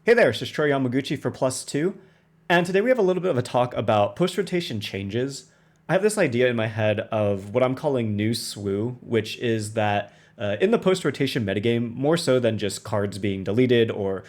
Hey there, it's just Troy Yamaguchi for Plus Two, and today we have a little bit of a talk about post-rotation changes. I have this idea in my head of what I'm calling new SWU, which is that in the post-rotation metagame, more so than just cards being deleted or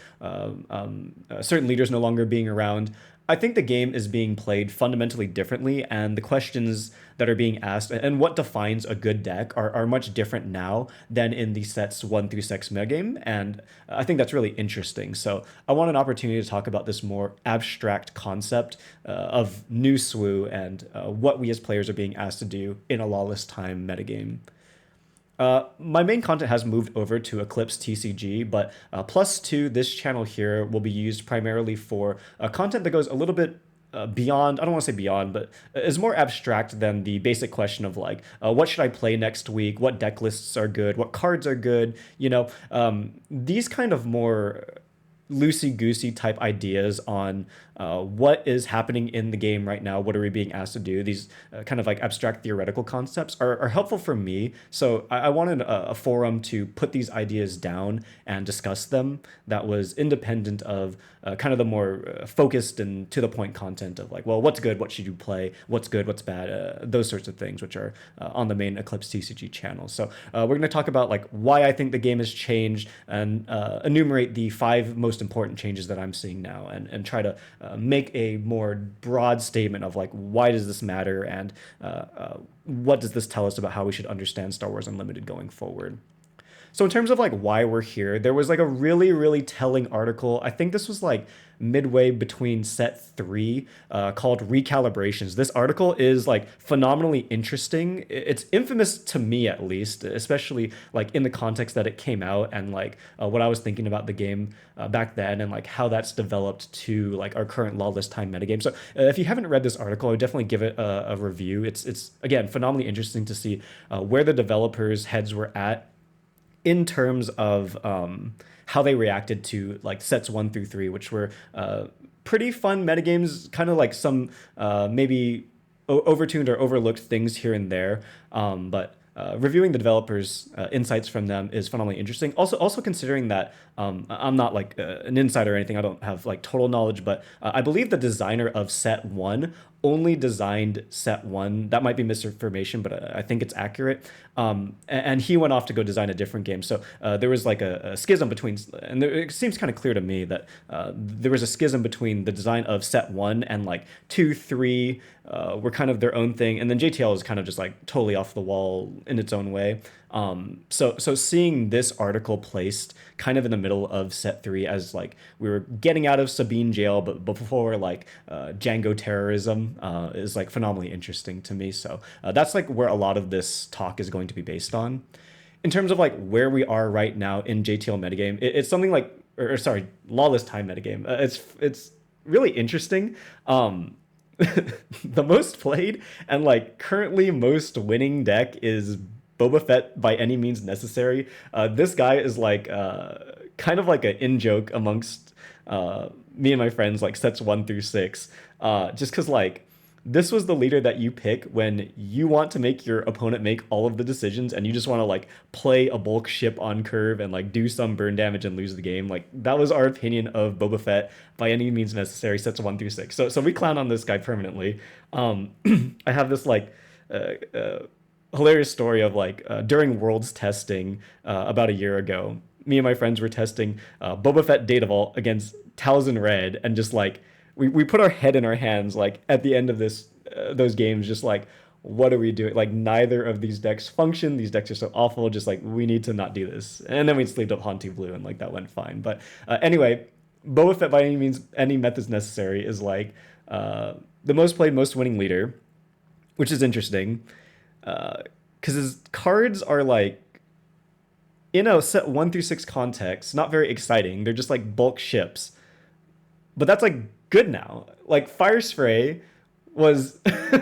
certain leaders no longer being around, I think the game is being played fundamentally differently, and the questions that are being asked and what defines a good deck are much different now than in the sets 1 through 6 metagame, and I think that's really interesting. So I want an opportunity to talk about this more abstract concept of new SWU and what we as players are being asked to do in a lawless time metagame. My main content has moved over to Eclipse TCG, but plus two, this channel here will be used primarily for content that goes a little bit beyond, I don't want to say beyond, but is more abstract than the basic question of like, what should I play next week? What deck lists are good? What cards are good? These kind of more loosey-goosey type ideas on what is happening in the game right now, what are we being asked to do, these kind of like abstract theoretical concepts are helpful for me. So I wanted a forum to put these ideas down and discuss them that was independent of kind of the more focused and to the point content of like, well, what's good, what should you play, what's good, what's bad, those sorts of things, which are on the main Eclipse TCG channel. So we're going to talk about like why I think the game has changed and enumerate the 5 most important changes that I'm seeing now, and try to make a more broad statement of like, why does this matter, and what does this tell us about how we should understand Star Wars Unlimited going forward. So in terms of like why we're here, there was like a really, really telling article. I think this was like midway between set 3 called Recalibrations. This article is like phenomenally interesting. It's infamous to me, at least, especially like in the context that it came out and like what I was thinking about the game back then and like how that's developed to like our current lawless time metagame. So if you haven't read this article, I would definitely give it a review. It's again phenomenally interesting to see where the developers' heads were at in terms of how they reacted to like sets 1 through 3, which were pretty fun metagames, kind of like some maybe overtuned or overlooked things here and there. But reviewing the developers' insights from them is phenomenally interesting. Also considering that I'm not like an insider or anything, I don't have like total knowledge, but I believe the designer of set 1 only designed set 1. That might be misinformation, but I think it's accurate. And he went off to go design a different game. So there was like a schism between, and it seems kind of clear to me that there was a schism between the design of set 1 and like 2, 3 were kind of their own thing. And then JTL is kind of just like totally off the wall in its own way. So seeing this article placed kind of in the middle of set 3 as like we were getting out of Sabine jail, but before like Django terrorism is like phenomenally interesting to me. So that's like where a lot of this talk is going to be based on. In terms of like where we are right now in JTL metagame, it's something like, or sorry, lawless time metagame. It's really interesting. The most played and like currently most winning deck is Boba Fett by any means necessary. This guy is like kind of like an in-joke amongst me and my friends, like sets 1 through 6. Just because like this was the leader that you pick when you want to make your opponent make all of the decisions and you just want to like play a bulk ship on curve and like do some burn damage and lose the game. Like that was our opinion of Boba Fett by any means necessary, sets 1 through 6. So we clown on this guy permanently. I have this like hilarious story of like during Worlds testing about a year ago, me and my friends were testing Boba Fett Data Vault against Talzin Red, and just like we put our head in our hands like at the end of this those games, just like, what are we doing? Like neither of these decks function. These decks are so awful. Just like, we need to not do this. And then we sleeved up Hantu Blue and like that went fine. But anyway, Boba Fett by any means, any methods necessary is like the most played, most winning leader, which is interesting. Because his cards are like, in a set 1 through 6 context, not very exciting. They're just like bulk ships. But that's like good now. Like Fire Spray was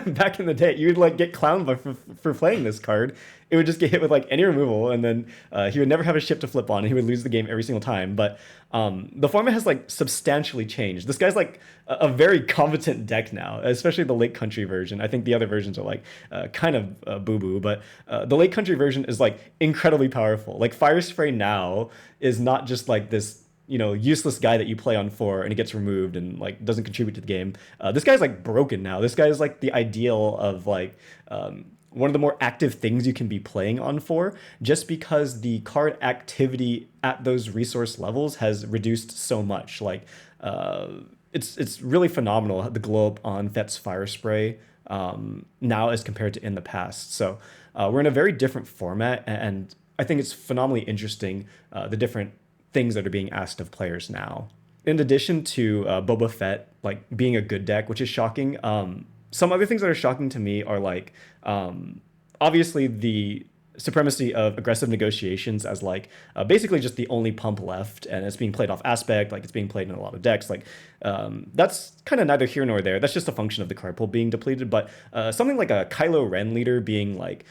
back in the day, you would like get clowned for playing this card. It would just get hit with like any removal, and then he would never have a ship to flip on, and he would lose the game every single time. But the format has like substantially changed. This guy's like a very competent deck now, especially the Lake Country version. I think the other versions are like kind of boo-boo, but the Lake Country version is like incredibly powerful. Like Fire Spray now is not just like this useless guy that you play on 4 and he gets removed and like doesn't contribute to the game. This guy's like broken now. This guy is like the ideal of like one of the more active things you can be playing on 4, just because the card activity at those resource levels has reduced so much. Like it's really phenomenal the glow up on Thet's Fire Spray now as compared to in the past. So we're in a very different format, and I think it's phenomenally interesting the different things that are being asked of players now. In addition to Boba Fett like being a good deck, which is shocking, some other things that are shocking to me are like obviously the supremacy of aggressive negotiations as like basically just the only pump left, and it's being played off aspect, like it's being played in a lot of decks. Like that's kind of neither here nor there. That's just a function of the card pool being depleted. But something like a Kylo Ren leader being like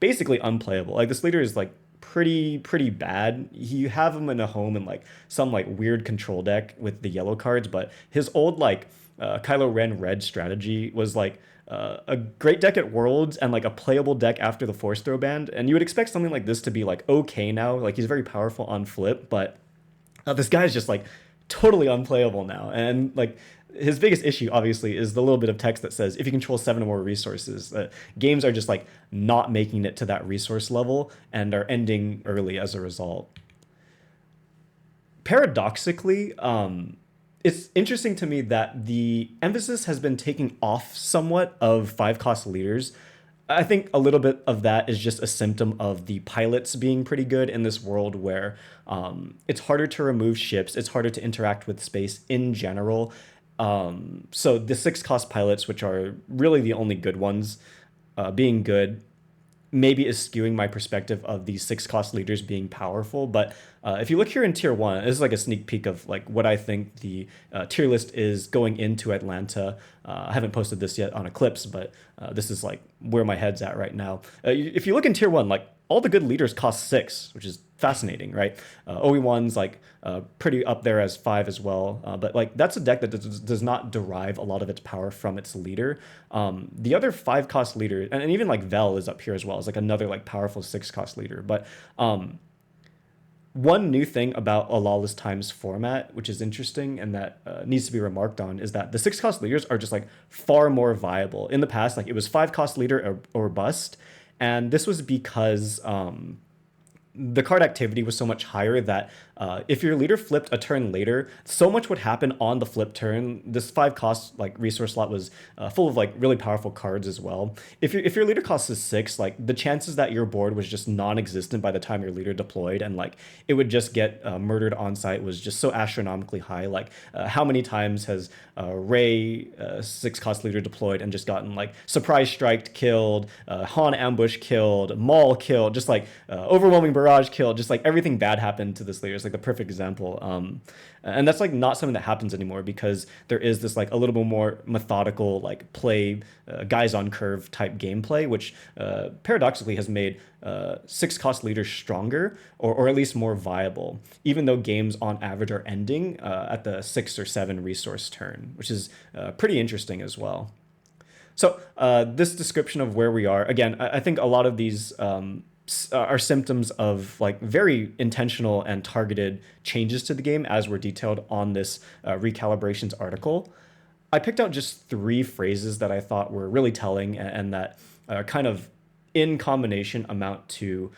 basically unplayable. Like this leader is like pretty bad. You have him in a home in like some like weird control deck with the yellow cards, but his old like Kylo Ren red strategy was like a great deck at Worlds and like a playable deck after the Force Throw band. And you would expect something like this to be like okay now. Like he's very powerful on flip, but this guy is just like totally unplayable now. And like his biggest issue obviously is the little bit of text that says if you control 7 or more resources, games are just like not making it to that resource level and are ending early as a result. Paradoxically, it's interesting to me that the emphasis has been taking off somewhat of 5-cost leaders. I think a little bit of that is just a symptom of the pilots being pretty good in this world where it's harder to remove ships, it's harder to interact with space in general. So the 6-cost pilots, which are really the only good ones, being good, maybe is skewing my perspective of these 6-cost leaders being powerful. But if you look here in tier 1, this is like a sneak peek of like what I think the tier list is going into Atlanta. I haven't posted this yet on Eclipse, but this is like where my head's at right now. If you look in tier 1, like all the good leaders cost 6, which is fascinating, right? OE1's like pretty up there as 5 as well, but like that's a deck that does not derive a lot of its power from its leader. The other 5-cost leader, and even like Vel is up here as well, is like another like powerful 6-cost leader. But one new thing about a Lawless Times format, which is interesting and that needs to be remarked on, is that the 6-cost leaders are just like far more viable. In the past, like it was 5-cost leader or bust, and this was because the card activity was so much higher that if your leader flipped a turn later, so much would happen on the flip turn. This 5-cost like resource slot was full of like really powerful cards as well. If your leader cost is 6, like the chances that your board was just non-existent by the time your leader deployed and like it would just get murdered on site was just so astronomically high. Like how many times has Ray 6-cost leader deployed and just gotten like surprise striked, killed, Han ambush killed, Maul killed, just like overwhelming barrage killed, just like everything bad happened to this leader. It's like the perfect example. And that's like not something that happens anymore because there is this like a little bit more methodical like play, guys on curve type gameplay, which paradoxically has made 6-cost leaders stronger or at least more viable, even though games on average are ending at the 6 or 7 resource turn, which is pretty interesting as well. So this description of where we are, again, I think a lot of these are symptoms of like very intentional and targeted changes to the game as were detailed on this Recalibrations article. I picked out just 3 phrases that I thought were really telling and that kind of in combination amount to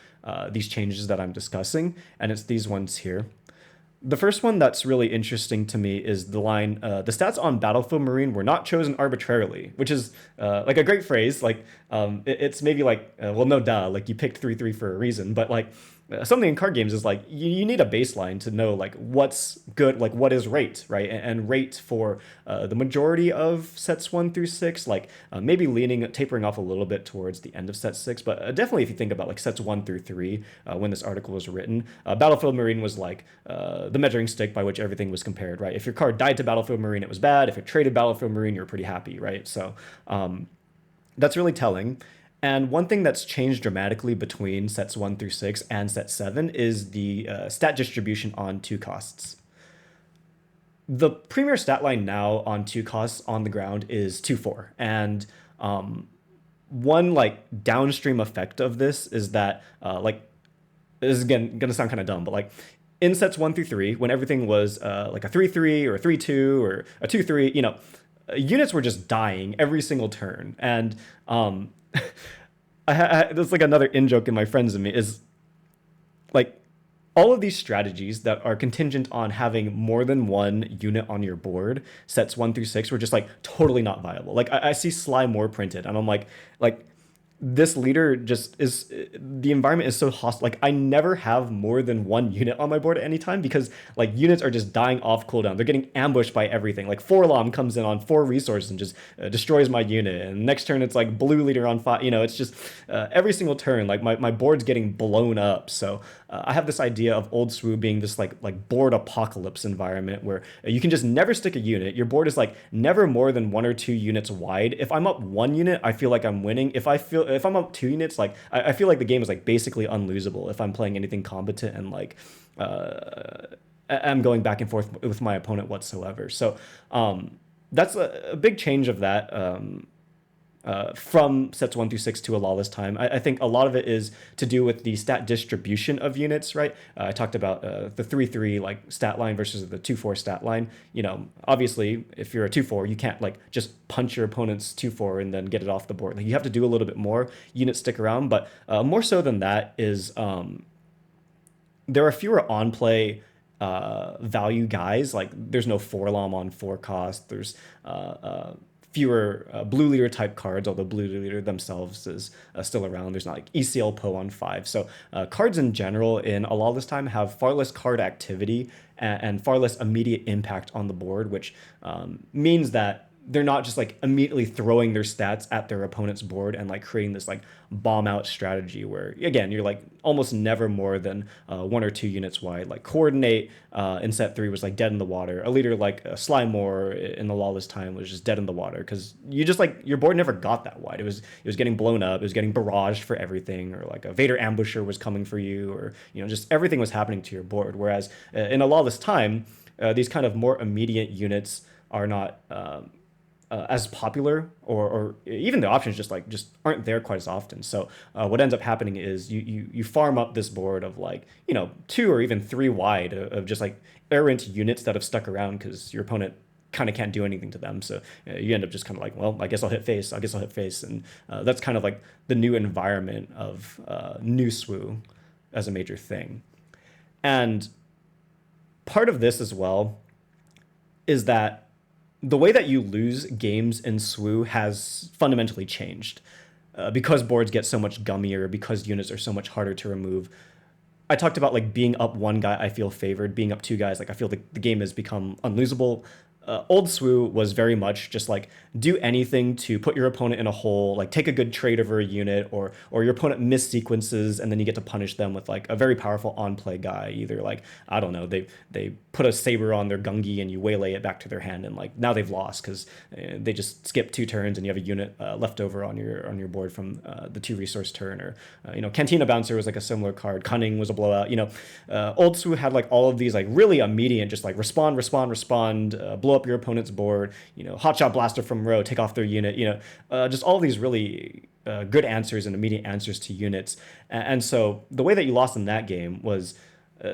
these changes that I'm discussing, and it's these ones here. The first one that's really interesting to me is the line, the stats on Battlefield Marine were not chosen arbitrarily, which is like a great phrase. Like it's maybe like, well, no duh, like you picked 3/3 for a reason, but like something in card games is like you need a baseline to know like what's good, like what is rate, right? And rate for the majority of sets 1 through 6, like maybe tapering off a little bit towards the end of set 6, but definitely if you think about like sets 1 through 3 when this article was written, Battlefield Marine was like the measuring stick by which everything was compared, right? If your card died to Battlefield Marine, it was bad. If it traded Battlefield Marine, you were pretty happy, right? So that's really telling. And one thing that's changed dramatically between sets 1 through 6 and set 7 is the stat distribution on 2 costs. The premier stat line now on 2 costs on the ground is 2/4. And one like downstream effect of this is that like, this is again going to sound kind of dumb, but like in sets 1 through 3, when everything was like a 3-3 or a 3-2 or a 2-3, units were just dying every single turn. And there's like another in joke in my friends and me is like all of these strategies that are contingent on having more than one unit on your board, sets 1 through 6, were just like totally not viable. Like I see Sly Moore printed, and I'm like this leader just is, the environment is so hostile. Like I never have more than one unit on my board at any time because like units are just dying off cooldown. They're getting ambushed by everything. Like Forlom comes in on 4 resources and just destroys my unit, and next turn it's like blue leader on 5. It's just every single turn like my board's getting blown up. So I have this idea of old SWU being this like board apocalypse environment where you can just never stick a unit. Your board is like never more than 1 or 2 units wide. If I'm up 1 unit, I feel like I'm winning. If I'm up 2 units, like I feel like the game is like basically unlosable if I'm playing anything competent and like I'm going back and forth with my opponent whatsoever. So that's a big change of that. From sets 1 through 6 to a lawless time. I think a lot of it is to do with the stat distribution of units, right? I talked about the 3-3 like stat line versus the 2-4 stat line. Obviously, if you're a 2-4, you can't like just punch your opponent's 2-4 and then get it off the board. Like you have to do a little bit more. Units stick around, but more so than that is there are fewer on play value guys. Like there's no Forlom on 4 cost. There's fewer blue leader type cards, although blue leader themselves is still around. There's not like ECL Poe on 5. So cards in general in a lawless time have far less card activity and far less immediate impact on the board, which means that they're not just like immediately throwing their stats at their opponent's board and like creating this like bomb out strategy where again you're like almost never more than 1 or 2 units wide. Like Coordinate in set 3 was like dead in the water. A leader like Sly Moore in the lawless time was just dead in the water because you just like your board never got that wide. It was getting blown up. It was getting barraged for everything, or like a Vader ambusher was coming for you, or just everything was happening to your board. Whereas in a lawless time, these kind of more immediate units are not as popular, or even the options just aren't there quite as often. So what ends up happening is you farm up this board of like 2 or even 3 wide of just like errant units that have stuck around because your opponent kind of can't do anything to them. So you end up just kind of like, well, I guess I'll hit face. And that's kind of like the new environment of new SWU as a major thing. And part of this as well is that the way that you lose games in SWU has fundamentally changed because boards get so much gummier, because units are so much harder to remove. I talked about like being up 1 guy, I feel favored. Being up 2 guys, like I feel like the game has become unlosable. Old SWU was very much just like do anything to put your opponent in a hole, like take a good trade over a unit, or your opponent miss sequences and then you get to punish them with like a very powerful on play guy. Either like I don't know, they put a saber on their Gungi and you waylay it back to their hand, and like now they've lost because they just skipped 2 turns and you have a unit left over on your board from the 2 resource turn. Or Cantina Bouncer was like a similar card. Cunning was a blowout. Old SWU had like all of these like really immediate, just like respond, blow up your opponent's board, hotshot blaster from row, take off their unit, just all these really good answers and immediate answers to units. And so the way that you lost in that game was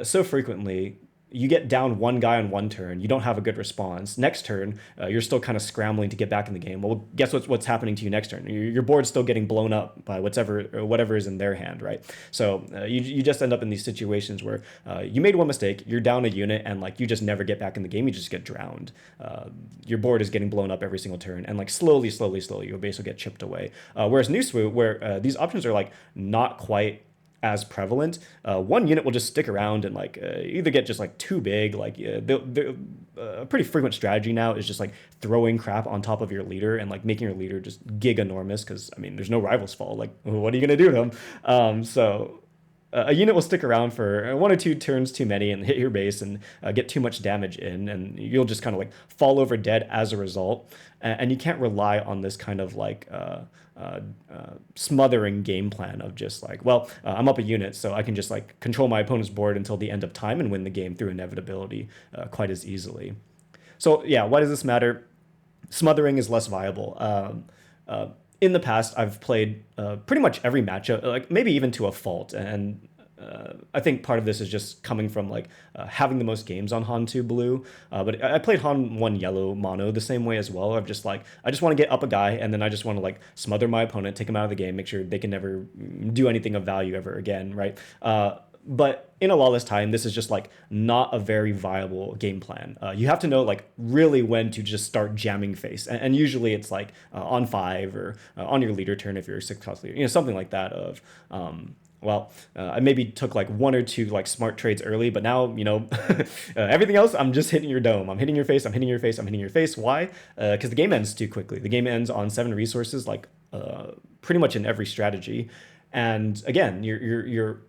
so frequently you get down 1 guy on 1 turn, you don't have a good response. Next turn, you're still kind of scrambling to get back in the game. Well, guess what's happening to you next turn? Your board's still getting blown up by whatever is in their hand, right? So you just end up in these situations where you made 1 mistake, you're down a unit, and like you just never get back in the game. You just get drowned. Your board is getting blown up every single turn, and like slowly, your base will get chipped away. Whereas New SWU, where these options are like not quite as prevalent, 1 unit will just stick around and like either get just like too big. Like a pretty frequent strategy now is just like throwing crap on top of your leader and like making your leader just giganormous because I mean there's no rivals fall. Like what are you gonna do to them? So a unit will stick around for 1 or 2 turns too many and hit your base and get too much damage in, and you'll just kind of like fall over dead as a result. And you can't rely on this kind of like smothering game plan of just like, well, I'm up a unit, so I can just like control my opponent's board until the end of time and win the game through inevitability quite as easily. So yeah, why does this matter? Smothering is less viable. In the past, I've played pretty much every matchup, like maybe even to a fault, and I think part of this is just coming from like having the most games on Han 2 blue, but I played Han 1 yellow mono the same way as well. I've just like I just want to get up a guy and then I just want to like smother my opponent, take him out of the game, make sure they can never do anything of value ever again, right? But in a lawless time, this is just like not a very viable game plan. You have to know like really when to just start jamming face, and usually it's like on 5 or on your leader turn if you're a 6-cost leader, something like that. I maybe took like 1 or 2 like smart trades early, but now everything else I'm just hitting your dome. I'm hitting your face. I'm hitting your face. I'm hitting your face. Why? Because the game ends too quickly. The game ends on 7 resources, like pretty much in every strategy. And again, your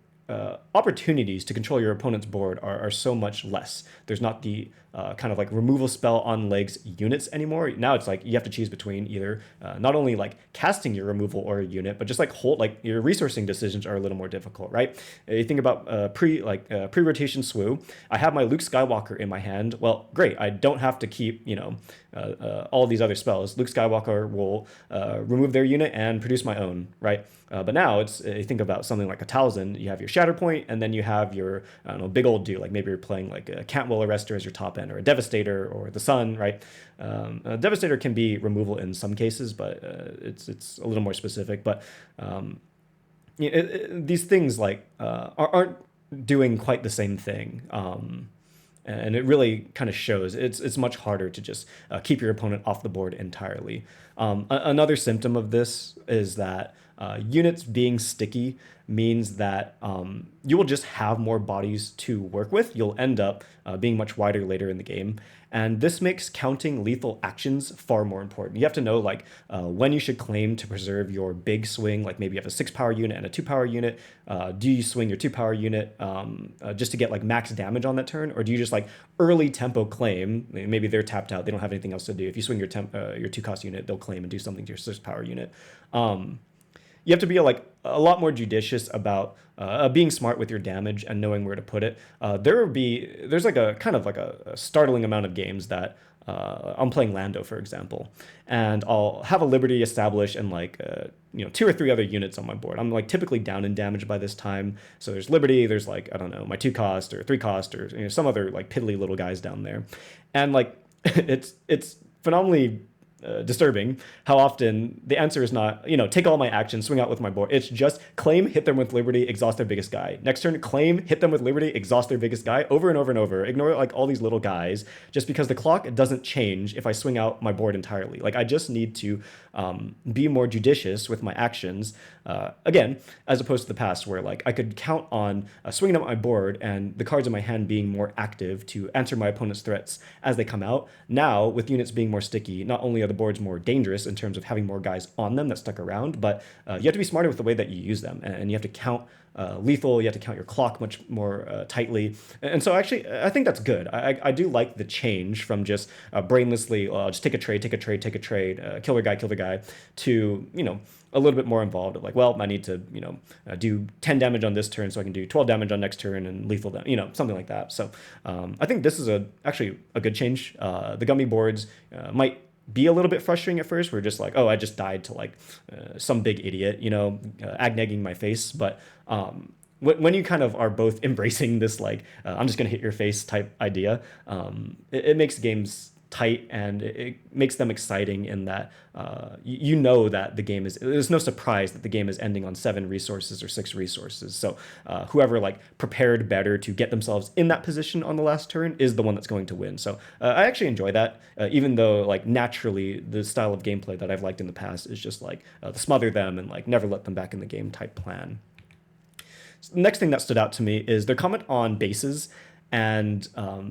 opportunities to control your opponent's board are so much less. There's not the kind of like removal spell on legs units anymore. Now it's like you have to choose between either not only like casting your removal or a unit, but just like like your resourcing decisions are a little more difficult, right? You think about pre-rotation SWU. I have my Luke Skywalker in my hand. Well, great. I don't have to keep all these other spells. Luke Skywalker will remove their unit and produce my own, right? But now it's you think about something like a Talzin. You have your Shatter Point, and then you have your big old dude. Like maybe you're playing like a Cantwell Arrestor as your top end, or a Devastator, or the Sun, right? Devastator can be removal in some cases, but it's a little more specific. But these things like aren't doing quite the same thing. And it really kind of shows. It's much harder to just keep your opponent off the board entirely. Another symptom of this is that units being sticky means that you will just have more bodies to work with. You'll end up being much wider later in the game. And this makes counting lethal actions far more important. You have to know like when you should claim to preserve your big swing, like maybe you have a 6-power unit and a 2-power unit. Do you swing your 2-power unit just to get like max damage on that turn? Or do you just like early tempo claim? Maybe they're tapped out, they don't have anything else to do. If you swing your 2-cost unit, they'll claim and do something to your 6-power unit. You have to be like a lot more judicious about being smart with your damage and knowing where to put it. There's like a kind of like a startling amount of games that I'm playing Lando, for example, and I'll have a Liberty established and like 2 or 3 other units on my board. I'm like typically down in damage by this time. So there's Liberty, there's like, I don't know, my 2-cost or 3-cost or some other like piddly little guys down there. And like it's phenomenally disturbing how often the answer is not, take all my actions, swing out with my board. It's just claim, hit them with Liberty, exhaust their biggest guy. Next turn, claim, hit them with Liberty, exhaust their biggest guy, over and over and over. Ignore like all these little guys, just because the clock doesn't change if I swing out my board entirely. Like I just need to be more judicious with my actions. Again, as opposed to the past where like I could count on swinging out my board and the cards in my hand being more active to answer my opponent's threats as they come out. Now, with units being more sticky, not only are the boards more dangerous in terms of having more guys on them that stuck around, but you have to be smarter with the way that you use them, and you have to count lethal, you have to count your clock much more tightly. And so actually, I think that's good. I do like the change from just brainlessly, just take a trade, kill their guy, to, a little bit more involved. Like, well, I need to, do 10 damage on this turn so I can do 12 damage on next turn and lethal them, something like that. So I think this is actually a good change. The gummy boards might be a little bit frustrating at first. We're just like, oh, I just died to like some big idiot, ag-negging my face. But when you kind of are both embracing this, like, I'm just going to hit your face type idea, it makes games tight, and it makes them exciting in that that the game there's no surprise that the game is ending on 7 resources or 6 resources. So whoever like prepared better to get themselves in that position on the last turn is the one that's going to win. So I actually enjoy that, even though like naturally the style of gameplay that I've liked in the past is just like to smother them and like never let them back in the game type plan. So the next thing that stood out to me is their comment on bases and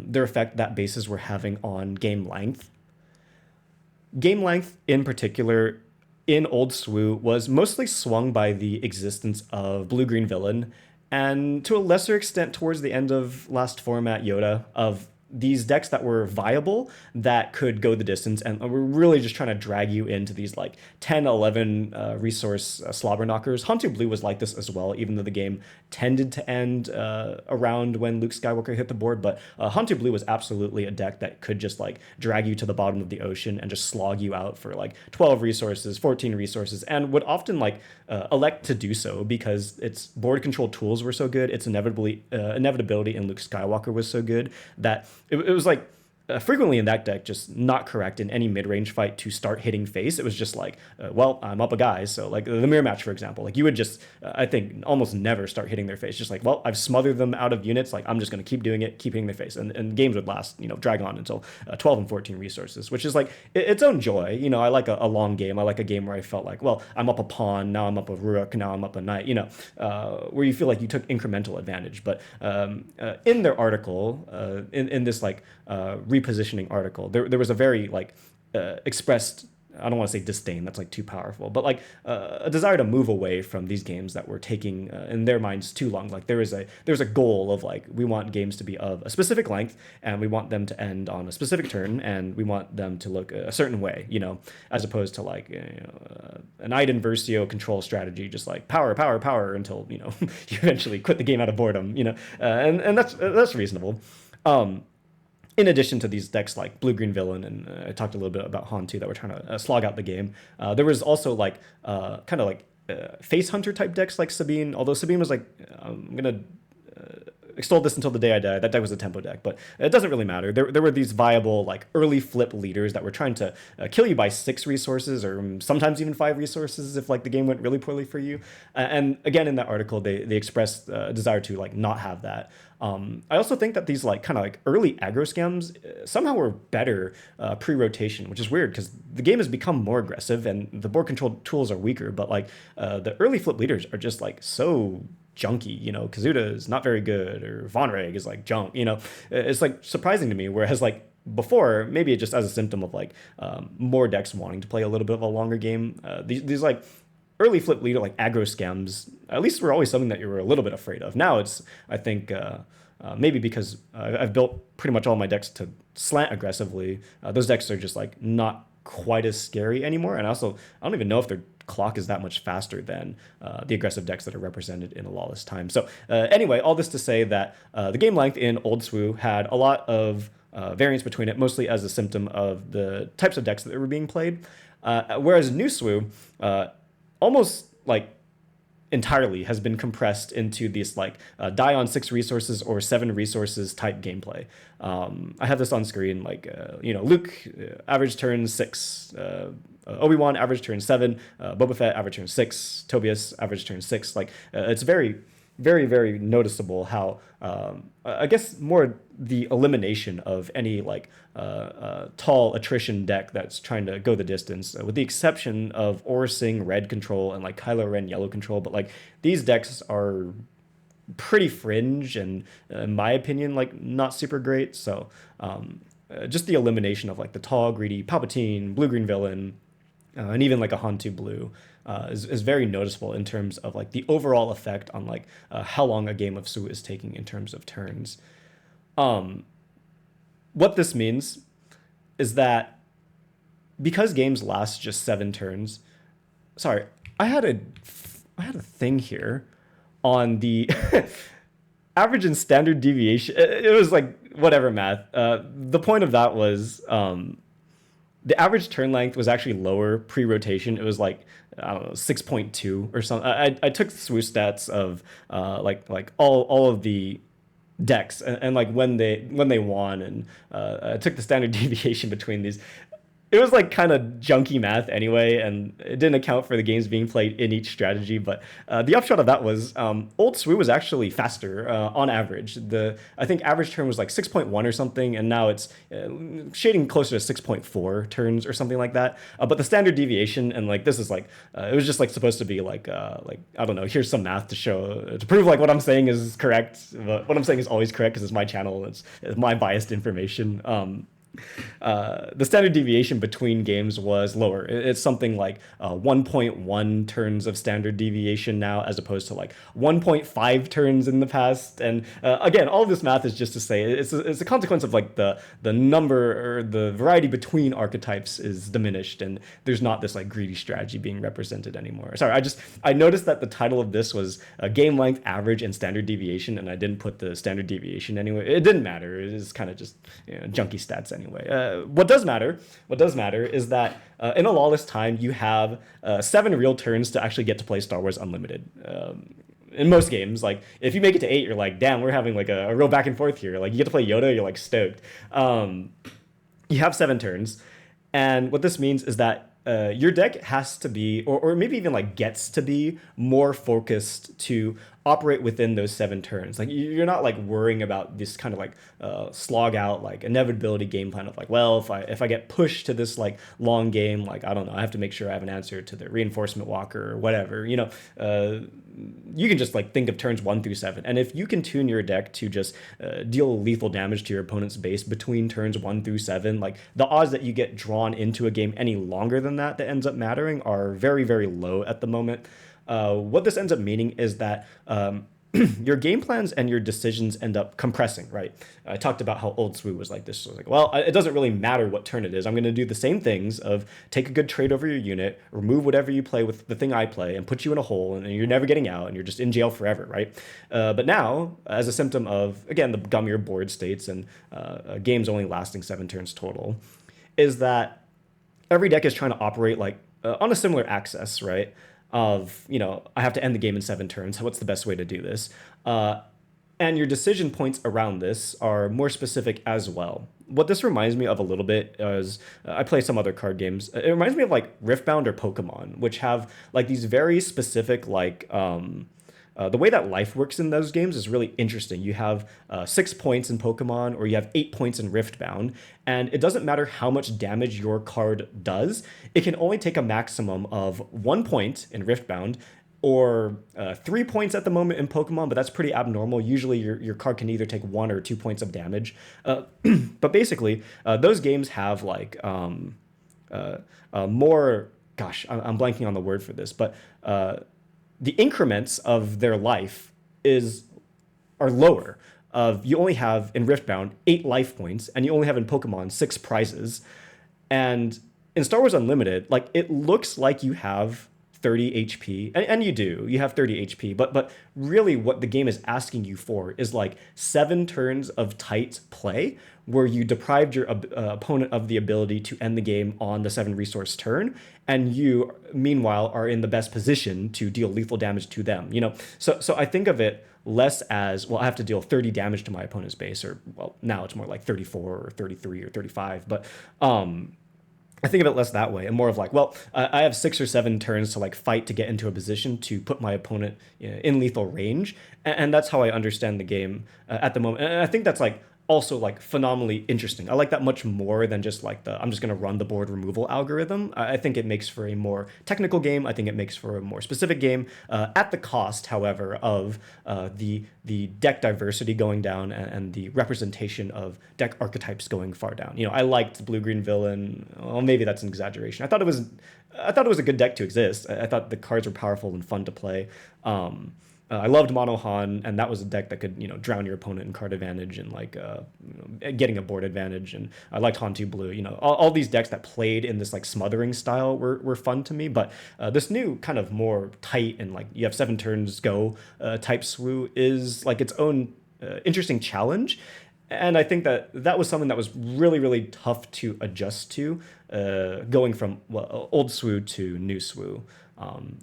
their effect that bases were having on game length. Game length, in particular, in Old SWU, was mostly swung by the existence of blue-green villain, and to a lesser extent towards the end of last format Yoda, of these decks that were viable that could go the distance, and we're really just trying to drag you into these like 10, 11 resource slobber knockers. Hantu Blue was like this as well, even though the game tended to end around when Luke Skywalker hit the board. But Hantu Blue was absolutely a deck that could just like drag you to the bottom of the ocean and just slog you out for like 12 resources, 14 resources, and would often like elect to do so because its board control tools were so good, its inevitability in Luke Skywalker was so good that it was like frequently in that deck just not correct in any mid-range fight to start hitting face. It was just like, well, I'm up a guy. So like the mirror match, for example, like you would just, I think, almost never start hitting their face. Just like, well, I've smothered them out of units. Like I'm just going to keep doing it, keep hitting their face. And games would last, drag on until 12 and 14 resources, which is like its own joy. I like a long game. I like a game where I felt like, well, I'm up a pawn, now I'm up a rook, now I'm up a knight, where you feel like you took incremental advantage. But in their article, in this like repositioning article, there was a very like expressed, I don't want to say disdain, that's like too powerful, but like a desire to move away from these games that were taking in their minds too long. Like there's a goal of like, we want games to be of a specific length and we want them to end on a specific turn and we want them to look a certain way, as opposed to like an Iden Versio control strategy, just like power until you eventually quit the game out of boredom, and that's reasonable. In addition to these decks like Blue-Green Villain, and I talked a little bit about Han too, that were trying to slog out the game, there was also like kind of like face hunter type decks like Sabine, although Sabine was like, I'm going to extol this until the day I die. That deck was a tempo deck, but it doesn't really matter. There were these viable like early flip leaders that were trying to kill you by 6 resources or sometimes even 5 resources if like the game went really poorly for you. And again, in that article, they expressed a desire to like not have that. I also think that these like kind of like early aggro scams somehow were better pre-rotation, which is weird because the game has become more aggressive and the board control tools are weaker, but like the early flip leaders are just like so junky, Kazuda is not very good, or Von Reg is like junk, it's like surprising to me, whereas like before, maybe it just as a symptom of like more decks wanting to play a little bit of a longer game, these like early flip leader like aggro scams at least were always something that you were a little bit afraid of. Now it's, I think, maybe because I've built pretty much all my decks to slant aggressively, those decks are just like not quite as scary anymore, and also I don't even know if their clock is that much faster than the aggressive decks that are represented in a lawless time. So anyway, all this to say that the game length in Old SWU had a lot of variance between it, mostly as a symptom of the types of decks that were being played, whereas New SWU almost like entirely has been compressed into this like die on 6 resources or 7 resources type gameplay. I have this on screen, like Luke average turn 6, Obi-Wan average turn 7, Boba Fett average turn 6, Tobias average turn 6. Like it's very, very noticeable how I guess more the elimination of any like tall attrition deck that's trying to go the distance, with the exception of Orsing red control and like Kylo Ren yellow control. But like these decks are pretty fringe and in my opinion like not super great. So just the elimination of like the tall greedy Palpatine, Blue-Green Villain, and even like a Hantu Blue is very noticeable in terms of like the overall effect on like how long a game of SWU is taking in terms of turns. What this means is that because games last just 7 turns, sorry, I had a thing here on the average and standard deviation. It was like whatever math. The point of that was the average turn length was actually lower pre-rotation. It was like, I don't know, 6.2 or something. I took the SWU stats of like all of the decks and like when they won, and I took the standard deviation between these. It was like kind of junky math anyway, and it didn't account for the games being played in each strategy. But the upshot of that was Old SWU was actually faster on average. I think average turn was like 6.1 or something, and now it's shading closer to 6.4 turns or something like that. But the standard deviation, and like this is like it was just like supposed to be like I don't know. Here's some math to show to prove like what I'm saying is correct. But what I'm saying is always correct because it's my channel. It's my biased information. The standard deviation between games was lower. It's something like 1.1 turns of standard deviation now, as opposed to like 1.5 turns in the past. And again, all of this math is just to say it's a consequence of like the number or the variety between archetypes is diminished, and there's not this like greedy strategy being represented anymore. Sorry, I noticed that the title of this was game length, average, and standard deviation, and I didn't put the standard deviation anyway. It didn't matter. It is kind of just junky stats anyway. What does matter is that in a lawless time, you have 7 real turns to actually get to play Star Wars Unlimited. In most games, like if you make it to 8, you're like, damn, we're having like a real back and forth here. Like you get to play Yoda, you're like stoked. You have 7 turns, and what this means is that your deck has to be, or maybe even like gets to be more focused to operate within those 7 turns. Like you're not like worrying about this kind of like slog out like inevitability game plan of like, well, if I get pushed to this like long game, like I don't know, I have to make sure I have an answer to the reinforcement walker or whatever. You can just like think of turns 1 through 7, and if you can tune your deck to just deal lethal damage to your opponent's base between turns 1 through 7, like the odds that you get drawn into a game any longer than that ends up mattering are very, very low at the moment. What this ends up meaning is that your game plans and your decisions end up compressing, right? I talked about how old SWU was like this. So I was like, well, it doesn't really matter what turn it is. I'm going to do the same things of take a good trade over your unit, remove whatever you play with the thing I play, and put you in a hole, and you're never getting out, and you're just in jail forever, right? But now, as a symptom of, again, the gummier board states and games only lasting 7 turns total, is that every deck is trying to operate like on a similar axis, right? Of, I have to end the game in 7 turns. What's the best way to do this? And your decision points around this are more specific as well. What this reminds me of a little bit is I play some other card games. It reminds me of like Riftbound or Pokemon, which have like these very specific like the way that life works in those games is really interesting. You have 6 points in Pokemon, or you have 8 points in Riftbound, and it doesn't matter how much damage your card does. It can only take a maximum of 1 point in Riftbound, or 3 points at the moment in Pokemon, but that's pretty abnormal. Usually your card can either take 1 or 2 points of damage. But basically, those games have like more, gosh, I'm blanking on the word for this, but the increments of their life are lower. You only have in Riftbound 8 life points, and you only have in Pokemon 6 prizes. And in Star Wars Unlimited, like it looks like you have 30 HP, and you have 30 HP, but really what the game is asking you for is like 7 turns of tight play where you deprived your opponent of the ability to end the game on the 7 resource turn, and you meanwhile are in the best position to deal lethal damage to them. So I think of it less as, well, I have to deal 30 damage to my opponent's base, or well, now it's more like 34 or 33 or 35, but I think of it less that way and more of like, well, I have 6 or 7 turns to like fight to get into a position to put my opponent in lethal range. And that's how I understand the game at the moment. And I think that's like also like phenomenally interesting. I like that much more than just like I'm just going to run the board removal algorithm. I think it makes for a more technical game. I think it makes for a more specific game at the cost, however, of the deck diversity going down and the representation of deck archetypes going far down. I liked blue-green villain. Well, maybe that's an exaggeration. I thought it was a good deck to exist. I thought the cards were powerful and fun to play. I loved Mono Han, and that was a deck that could, drown your opponent in card advantage and like, getting a board advantage. And I liked Han 2 Blue. All these decks that played in this like smothering style were fun to me. But this new kind of more tight and like you have 7 turns go type SWU is like its own interesting challenge. And I think that was something that was really, really tough to adjust to, going from old SWU to new SWU.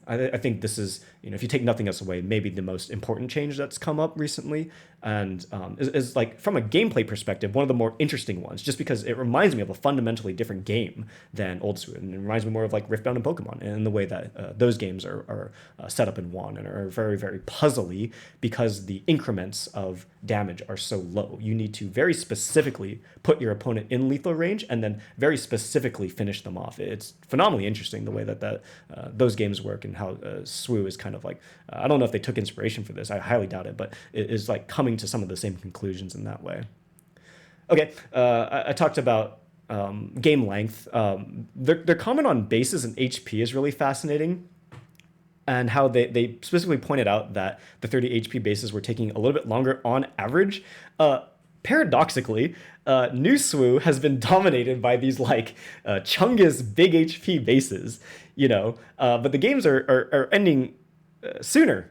I think this is, if you take nothing else away, maybe the most important change that's come up recently, and is like from a gameplay perspective, one of the more interesting ones, just because it reminds me of a fundamentally different game than old SWU, and it reminds me more of like Riftbound and Pokemon, and the way that those games are set up and won, and are very, very puzzly because the increments of damage are so low. You need to very specifically put your opponent in lethal range and then very specifically finish them off. It's phenomenally interesting the way that those games work, and how SWU is kind of like, I don't know if they took inspiration for this, I highly doubt it, but it is like coming to some of the same conclusions in that way. Okay, I talked about game length. Their comment on bases and HP is really fascinating, and how they specifically pointed out that the 30 HP bases were taking a little bit longer on average. Paradoxically, new SWU has been dominated by these like Chungus big HP bases, but the games are ending sooner,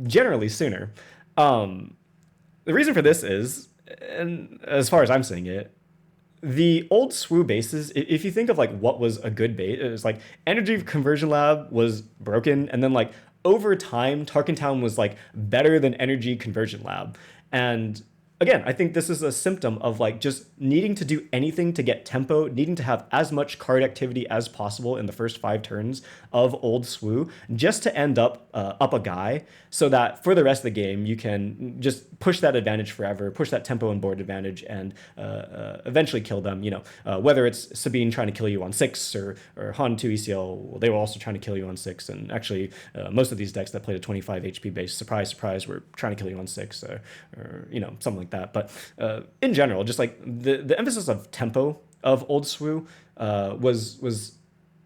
generally sooner. The reason for this is, and as far as I'm seeing it, the old SWU bases, if you think of like what was a good base, it was like Energy Conversion Lab was broken, and then like over time, Tarkin Town was like better than Energy Conversion Lab. And again, I think this is a symptom of like just needing to do anything to get tempo, needing to have as much card activity as possible in the first 5 turns of old SWU, just to end up a guy, so that for the rest of the game you can just push that advantage forever, push that tempo and board advantage, and eventually kill them. Whether it's Sabine trying to kill you on 6 or Han 2 ECL, well, they were also trying to kill you on 6, and actually most of these decks that played a 25 HP base, surprise, surprise, were trying to kill you on 6 or something like that. But in general, just like the emphasis of tempo of old SWU was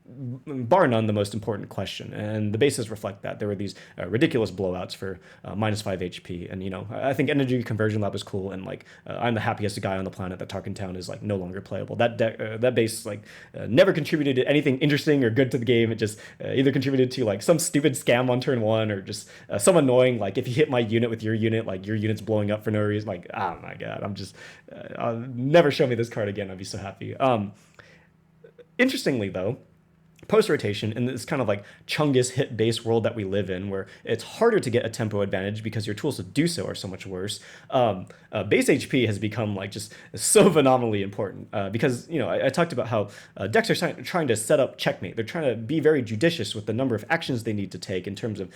bar none the most important question, and the bases reflect that. There were these ridiculous blowouts for -5 HP, and I think Energy Conversion Lab is cool, and like I'm the happiest guy on the planet that Tarkin Town is like no longer playable. That base like never contributed to anything interesting or good to the game. It just either contributed to like some stupid scam on turn 1, or just some annoying, like if you hit my unit with your unit, like your unit's blowing up for no reason. Like, oh my god, I'm just I'll never show me this card again. I'd be so happy. Interestingly though, post-rotation in this kind of like Chungus hit base world that we live in, where it's harder to get a tempo advantage because your tools to do so are so much worse, base HP has become like just so phenomenally important, because I talked about how decks are trying to set up checkmate. They're trying to be very judicious with the number of actions they need to take in terms of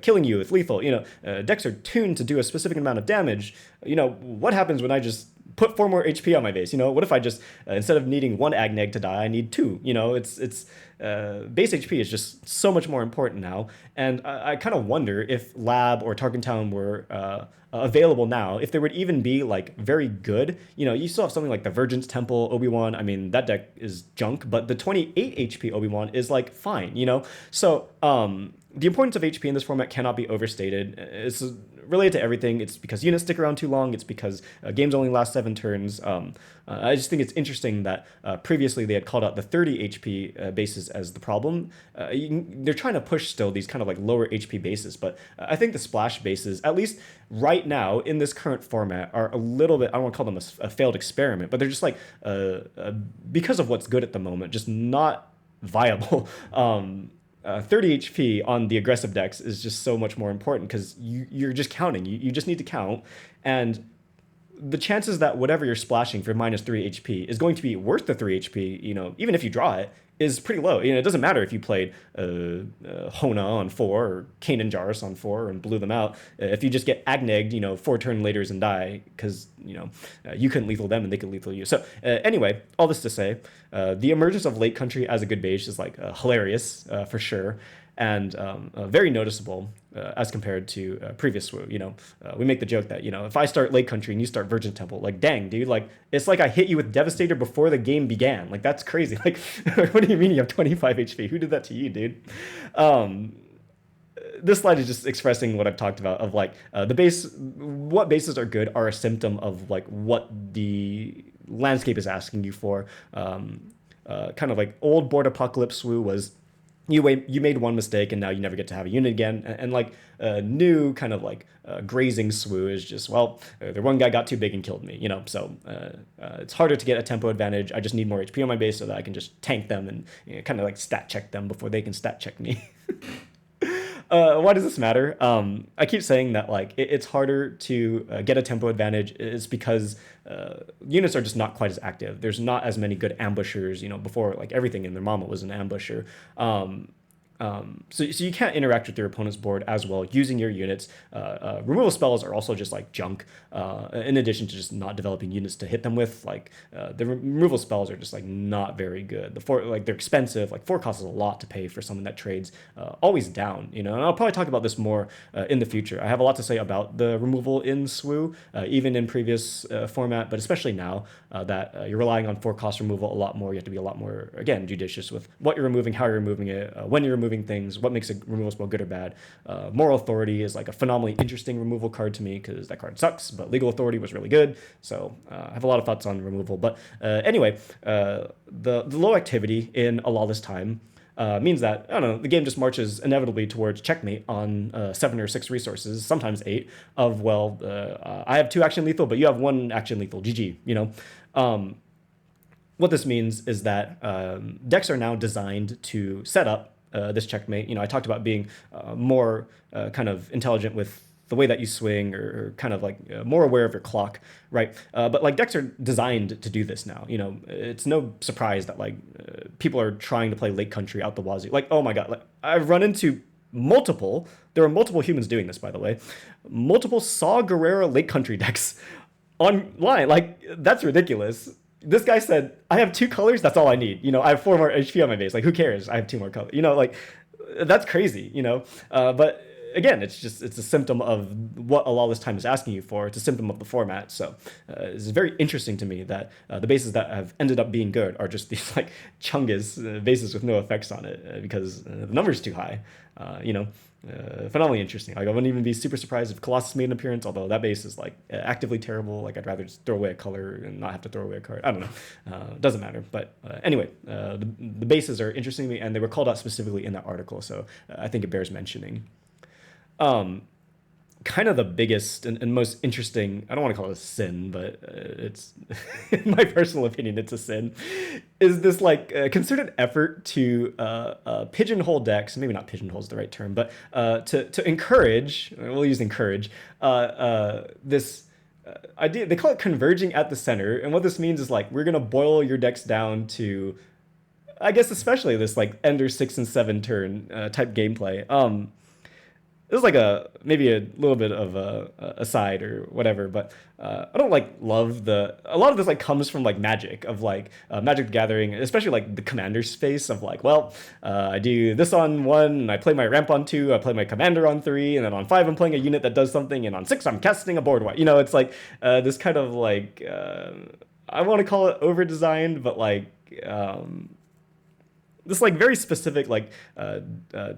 killing you with lethal. Decks are tuned to do a specific amount of damage. What happens when I just put 4 more HP on my base? What if I just instead of needing 1 Agneg to die, I need 2? It's base HP is just so much more important now, and I kind of wonder if Lab or Tarkin Town were available now, if there would even be like very good. You still have something like the Virgin's Temple Obi-Wan. I mean, that deck is junk, but the 28 HP Obi-Wan is like fine. So the importance of HP in this format cannot be overstated. It's related to everything. It's because units stick around too long. It's because games only last 7 turns. I just think it's interesting that previously they had called out the 30 HP bases as the problem. They're trying to push still these kind of like lower HP bases, but I think the splash bases, at least right now in this current format, are a little bit, I don't want to call them a failed experiment, but they're just like, because of what's good at the moment, just not viable. 30 HP on the aggressive decks is just so much more important, because you're just counting. You just need to count, and the chances that whatever you're splashing for -3 HP is going to be worth the 3 HP, even if you draw it, is pretty low. It doesn't matter if you played Hona on 4 or Kanan Jarrus on 4 and blew them out. If you just get Agnegged, 4 turn laters and die because, you couldn't lethal them and they could lethal you. So anyway, all this to say, the emergence of Lake Country as a good base is like hilarious for sure, and very noticeable as compared to previous SWU. We make the joke that, if I start Lake Country and you start Virgin Temple, like, dang, dude, like, it's like I hit you with Devastator before the game began. Like, that's crazy. Like, what do you mean you have 25 HP? Who did that to you, dude? This slide is just expressing what I've talked about of like what bases are good are a symptom of like what the landscape is asking you for. Kind of like old Board Apocalypse SWU was, you made 1 mistake and now you never get to have a unit again. And like new kind of like grazing SWU is just, well, the one guy got too big and killed me, so it's harder to get a tempo advantage. I just need more HP on my base so that I can just tank them and kind of like stat check them before they can stat check me. Why does this matter? I keep saying that like it's harder to get a tempo advantage is because units are just not quite as active. There's not as many good ambushers. Before, like, everything in their mama was an ambusher. So you can't interact with your opponent's board as well using your units. Removal spells are also just like junk. In addition to just not developing units to hit them with, like the removal spells are just like not very good. They're expensive. Like 4 costs a lot to pay for something that trades always down. And I'll probably talk about this more in the future. I have a lot to say about the removal in SWU, even in previous format, but especially now that you're relying on 4 cost removal a lot more. You have to be a lot more, again, judicious with what you're removing, how you're removing it, when you're removing things, what makes a removal spell good or bad. Moral Authority is like a phenomenally interesting removal card to me because that card sucks, but Legal Authority was really good. So I have a lot of thoughts on removal. But anyway, the low activity in a lawless time means that, I don't know, the game just marches inevitably towards checkmate on 7 or 6 resources, sometimes 8, of, well, I have 2 action lethal, but you have 1 action lethal, GG, What this means is that decks are now designed to set up this checkmate. I talked about being more kind of intelligent with the way that you swing, or kind of like more aware of your clock, right? But like decks are designed to do this now. It's no surprise that like people are trying to play late country out the wazoo. Like, oh my god, like I've run into there are multiple humans doing this, by the way, multiple Saw Gerrera late country decks online. Like, that's ridiculous. This guy said, I have 2 colors, that's all I need. I have 4 more HP on my base. Like, who cares? I have 2 more colors. Like, that's crazy, But again, it's a symptom of what a lawless time is asking you for. It's a symptom of the format. So it's very interesting to me that the bases that have ended up being good are just these like Chungus bases with no effects on it because the number's too high. Phenomenally interesting. Like, I wouldn't even be super surprised if Colossus made an appearance, although that base is like actively terrible. Like, I'd rather just throw away a color and not have to throw away a card. I don't know. Doesn't matter. But anyway, the bases are interesting to me, and they were called out specifically in that article, so I think it bears mentioning. Kind of the biggest and most interesting, I don't want to call it a sin, but it's, in my personal opinion, it's a sin, is this like concerted effort to pigeonhole decks, maybe not pigeonhole is the right term, but to encourage, we'll use encourage, this idea. They call it converging at the center, and what this means is like, we're going to boil your decks down to, I guess especially this like Ender 6 and 7 turn type gameplay. This is like maybe a little bit of a aside or whatever, but I don't like love a lot of this like comes from like Magic, of like Magic the Gathering, especially like the commander space of like, well, I do this on 1, and I play my ramp on 2, I play my commander on 3, and then on 5 I'm playing a unit that does something, and on 6 I'm casting a board wipe. It's like this kind of like I want to call it over designed, but like this like very specific like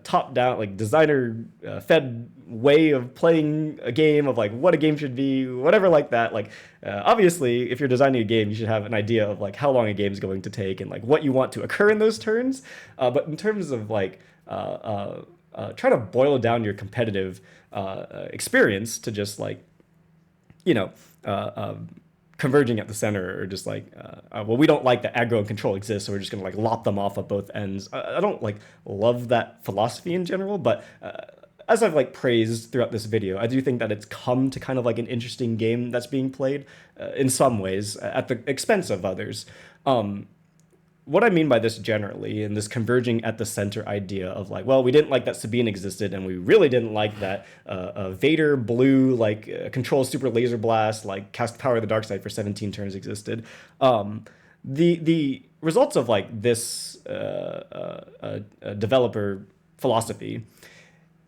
top down like designer fed way of playing a game, of like what a game should be, whatever like that. Like obviously if you're designing a game, you should have an idea of like how long a game is going to take and like what you want to occur in those turns. But in terms of like try to boil down your competitive experience to just like converging at the center, or just like well, we don't like that aggro and control exists, so we're just gonna like lop them off of both ends. I don't like love that philosophy in general, but as I've like praised throughout this video, I do think that it's come to kind of like an interesting game that's being played in some ways at the expense of others. What I mean by this generally, and this converging at the center idea of like, well, we didn't like that Sabine existed, and we really didn't like that Vader blue, like control super laser blast, like cast power of the dark side for 17 turns existed. The results of like this developer philosophy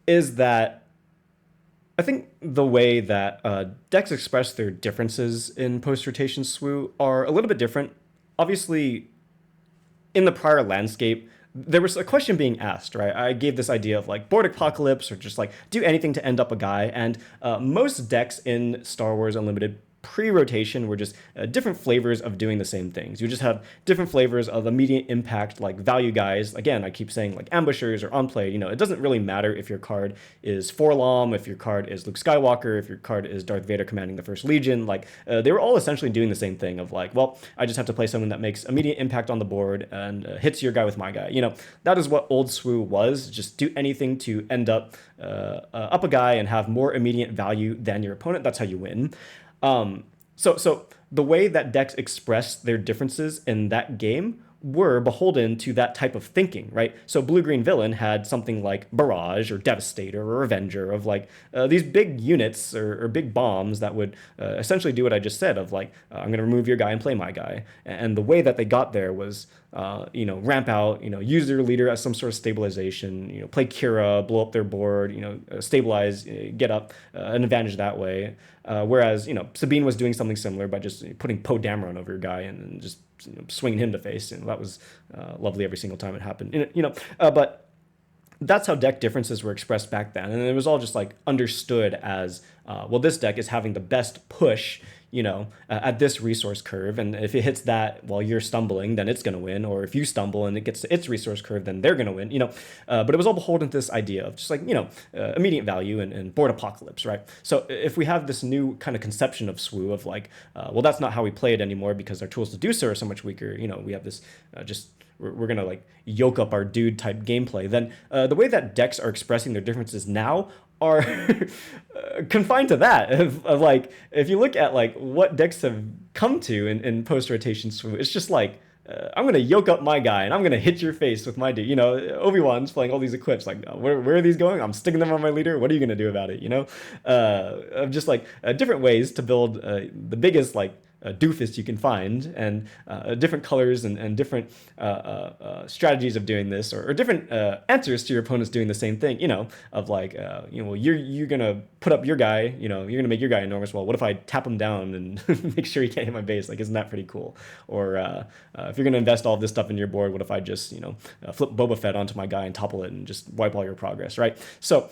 is that I think the way that decks express their differences in post-rotation SWU are a little bit different. Obviously, in the prior landscape, there was a question being asked, right? I gave this idea of like board apocalypse, or just like do anything to end up a guy. And most decks in Star Wars Unlimited pre-rotation were just different flavors of doing the same things. You just have different flavors of immediate impact, like value guys. Again, I keep saying like ambushers or on play. It doesn't really matter if your card is Forlom, if your card is Luke Skywalker, if your card is Darth Vader commanding the First Legion. Like they were all essentially doing the same thing of like, well, I just have to play someone that makes immediate impact on the board and hits your guy with my guy. That is what old SWU was. Just do anything to end up up a guy and have more immediate value than your opponent. That's how you win. So the way that decks expressed their differences in that game were beholden to that type of thinking, right? So blue-green villain had something like Barrage or Devastator or Avenger of like these big units or big bombs that would essentially do what I just said of like, I'm going to remove your guy and play my guy. And the way that they got there was, ramp out, use their leader as some sort of stabilization, play Kira, blow up their board, stabilize, get up, an advantage that way. Whereas, Sabine was doing something similar by just putting Poe Dameron over your guy and just swinging him to face. That was lovely every single time it happened. But that's how deck differences were expressed back then, and it was all just like understood as this deck is having the best push, at this resource curve, and if it hits that while you're stumbling, then it's going to win, or if you stumble and it gets to its resource curve, then they're going to win, but it was all beholden to this idea of just like, immediate value and board apocalypse, right? So if we have this new kind of conception of SWU of like, that's not how we play it anymore because our tools to do so are so much weaker, we have this we're going to like yoke up our dude type gameplay, then the way that decks are expressing their differences now are confined to that of like, if you look at like what decks have come to in post-rotation SWU, it's just like, I'm going to yoke up my guy and I'm going to hit your face with my dude. Obi-Wan's playing all these equips. Like, where are these going? I'm sticking them on my leader. What are you going to do about it? Just like different ways to build the biggest like doofus you can find, and different colors and different strategies of doing this, or different answers to your opponents doing the same thing, of like, you're gonna put up your guy, you're gonna make your guy enormous. Well, what if I tap him down and make sure he can't hit my base? Like, isn't that pretty cool? Or if you're gonna invest all of this stuff in your board, what if I just flip Boba Fett onto my guy and topple it and just wipe all your progress, right? So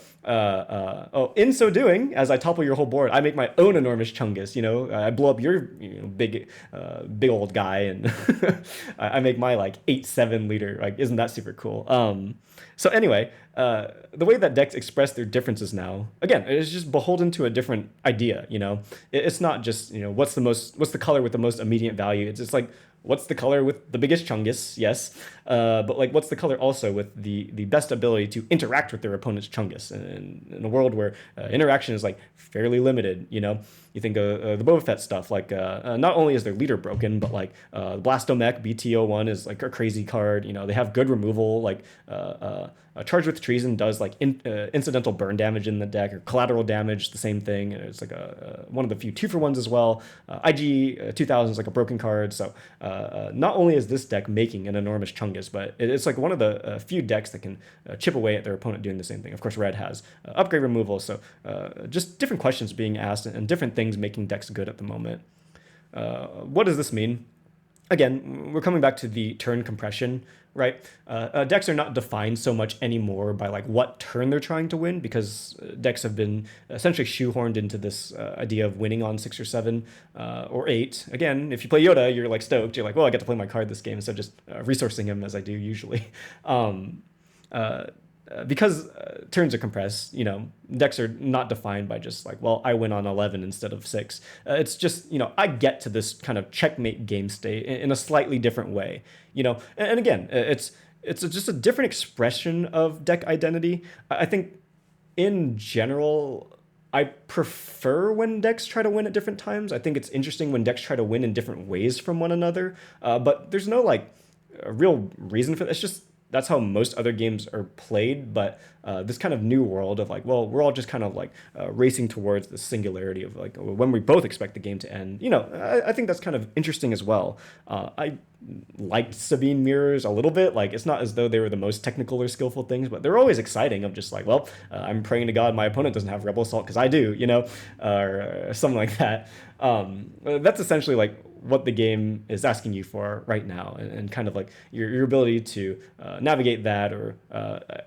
in so doing, as I topple your whole board, I make my own enormous Chungus. I blow up your big old guy, and I make my like 8/7 leader. Like, isn't that super cool? So anyway, the way that decks express their differences now, again, it is just beholden to a different idea. It's not just what's the color with the most immediate value. It's just like, what's the color with the biggest Chungus? Yes. But like, what's the color also with the best ability to interact with their opponent's Chungus? And in a world where interaction is like fairly limited, you think of the Boba Fett stuff, like not only is their leader broken, but like Blastomech BTO1 is like a crazy card. They have good removal, like Charged with Treason does like incidental burn damage in the deck, or collateral damage, the same thing. It's like one of the few 2-for-1s as well. IG 2000 is like a broken card. So not only is this deck making an enormous Chungus, but it's like one of the few decks that can chip away at their opponent doing the same thing. Of course, Red has upgrade removal. So just different questions being asked and different things making decks good at the moment. What does this mean? Again, we're coming back to the turn compression, right? Decks are not defined so much anymore by like what turn they're trying to win, because decks have been essentially shoehorned into this idea of winning on 6 or 7 or 8. Again, if you play Yoda, you're like stoked. You're like, well, I get to play my card this game instead of just resourcing him as I do usually. Because turns are compressed, decks are not defined by just like, well, I win on 11 instead of 6. It's just, I get to this kind of checkmate game state in a slightly different way, and again, it's just a different expression of deck identity. I think in general, I prefer when decks try to win at different times. I think it's interesting when decks try to win in different ways from one another, but there's no like a real reason for that. It's just, that's how most other games are played, but this kind of new world of like, well, we're all just kind of like racing towards the singularity of like when we both expect the game to end. I think that's kind of interesting as well. I liked Sabine mirrors a little bit. Like, it's not as though they were the most technical or skillful things, but they're always exciting of just like, well, I'm praying to God my opponent doesn't have Rebel Assault because I do, or something like that. That's essentially like what the game is asking you for right now, and kind of like your ability to navigate that, or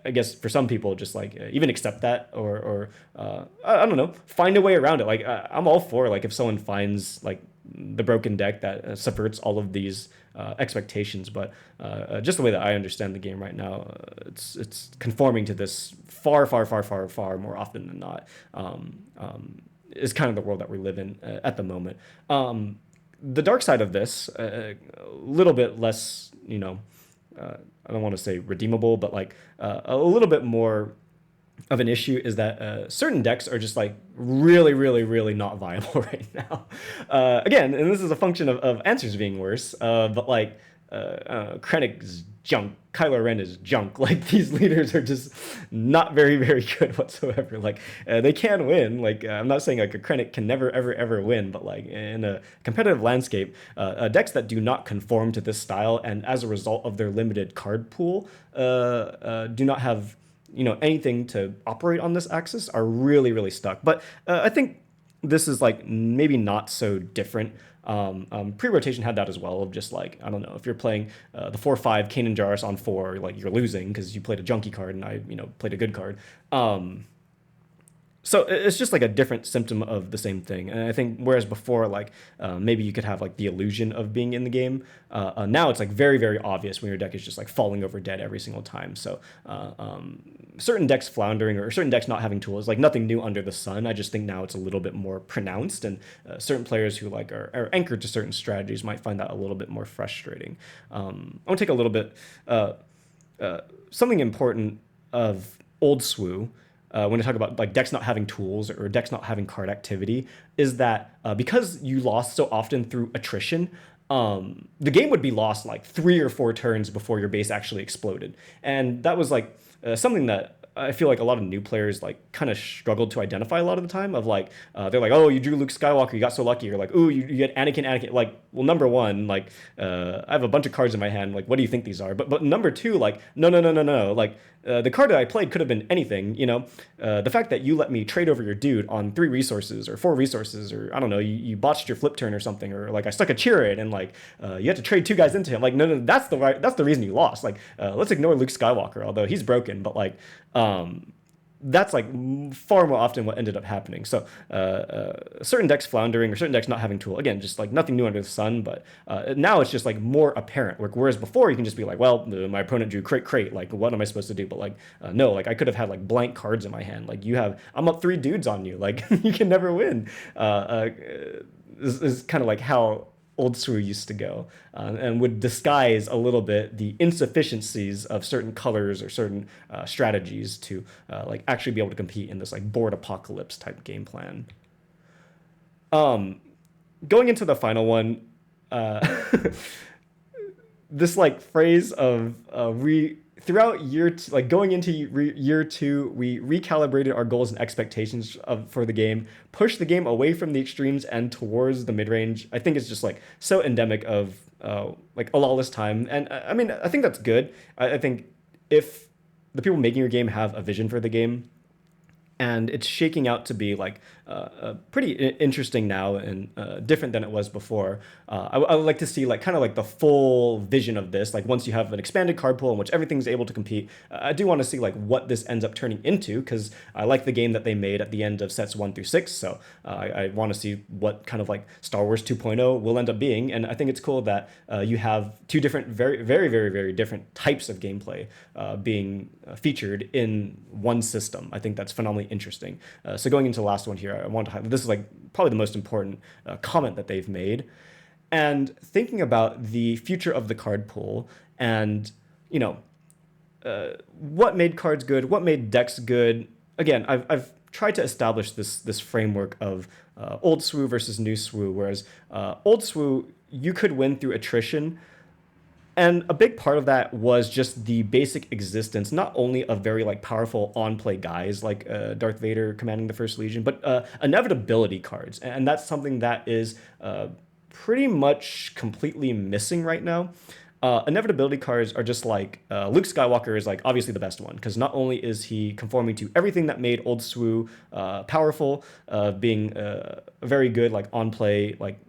I guess for some people just like even accept that, or I don't know, find a way around it. Like I'm all for like if someone finds like the broken deck that subverts all of these expectations, but just the way that I understand the game right now, it's conforming to this far more often than not. Is kind of the world that we live in at the moment. The dark side of this, a little bit less, I don't want to say redeemable, but like a little bit more of an issue, is that certain decks are just like really not viable right now. Again, and this is a function of answers being worse, but like Krennic is junk. Kylo Ren is junk. Like these leaders are just not very, very good whatsoever. Like they can win. Like I'm not saying like a Krennic can never, ever, ever win, but like in a competitive landscape, decks that do not conform to this style and as a result of their limited card pool, do not have anything to operate on this axis are really, really stuck. But I think this is like maybe not so different. Pre-rotation had that as well of just like, I don't know, if you're playing the 4/5 Kanan Jarrus on 4, like you're losing because you played a junky card and I played a good card. So it's just like a different symptom of the same thing. And I think whereas before, like maybe you could have like the illusion of being in the game. Now it's like very, very obvious when your deck is just like falling over dead every single time. So certain decks floundering or certain decks not having tools, like nothing new under the sun. I just think now it's a little bit more pronounced, and certain players who like are anchored to certain strategies might find that a little bit more frustrating. I want to take a little bit something important of old SWU. When I talk about like decks not having tools or decks not having card activity, is that because you lost so often through attrition, the game would be lost like 3 or 4 turns before your base actually exploded. And that was like something that I feel like a lot of new players like kind of struggled to identify a lot of the time of like, they're like, oh, you drew Luke Skywalker, you got so lucky. You're like, ooh, you get Anakin. Like, well, number one, like, I have a bunch of cards in my hand. Like, what do you think these are? But number two, like, no. Like, the card that I played could have been anything, the fact that you let me trade over your dude on 3 resources or 4 resources, or I don't know, you botched your flip turn or something, or like I stuck a Chariot and like, you had to trade 2 guys into him. Like, no, that's the reason you lost. Like, let's ignore Luke Skywalker, although he's broken, but like, that's like far more often what ended up happening. So certain decks floundering or certain decks not having tool, again, just like nothing new under the sun, but now it's just like more apparent. Whereas before you can just be like, well, my opponent drew crate, like what am I supposed to do? But like, no, like I could have had like blank cards in my hand. Like I'm up 3 dudes on you. Like you can never win. This is kind of like how old SWU used to go, and would disguise a little bit the insufficiencies of certain colors or certain strategies to like actually be able to compete in this like board apocalypse type game plan. Going into the final one, this like phrase of throughout like going into year 2, we recalibrated our goals and expectations for the game, pushed the game away from the extremes and towards the mid-range. I think it's just like so endemic of like a lawless time. And I mean, I think that's good. I think if the people making your game have a vision for the game, and it's shaking out to be like pretty interesting now and different than it was before. I would like to see like kind of like the full vision of this. Like once you have an expanded card pool in which everything's able to compete, I do want to see like what this ends up turning into, because I like the game that they made at the end of sets 1 through 6. So I want to see what kind of like Star Wars 2.0 will end up being. And I think it's cool that you have 2 different, very, very, very, very different types of gameplay being featured in one system. I think that's phenomenally interesting. So going into the last one here, I want to highlight, this is like probably the most important comment that they've made. And thinking about the future of the card pool and, what made cards good, what made decks good. Again, I've tried to establish this framework of old SWU versus new SWU, whereas old SWU, you could win through attrition. And a big part of that was just the basic existence, not only of very like powerful on-play guys like Darth Vader commanding the First Legion, but inevitability cards. And that's something that is pretty much completely missing right now. Inevitability cards are just like Luke Skywalker is like obviously the best one, because not only is he conforming to everything that made old SWU powerful, being a very good like on-play like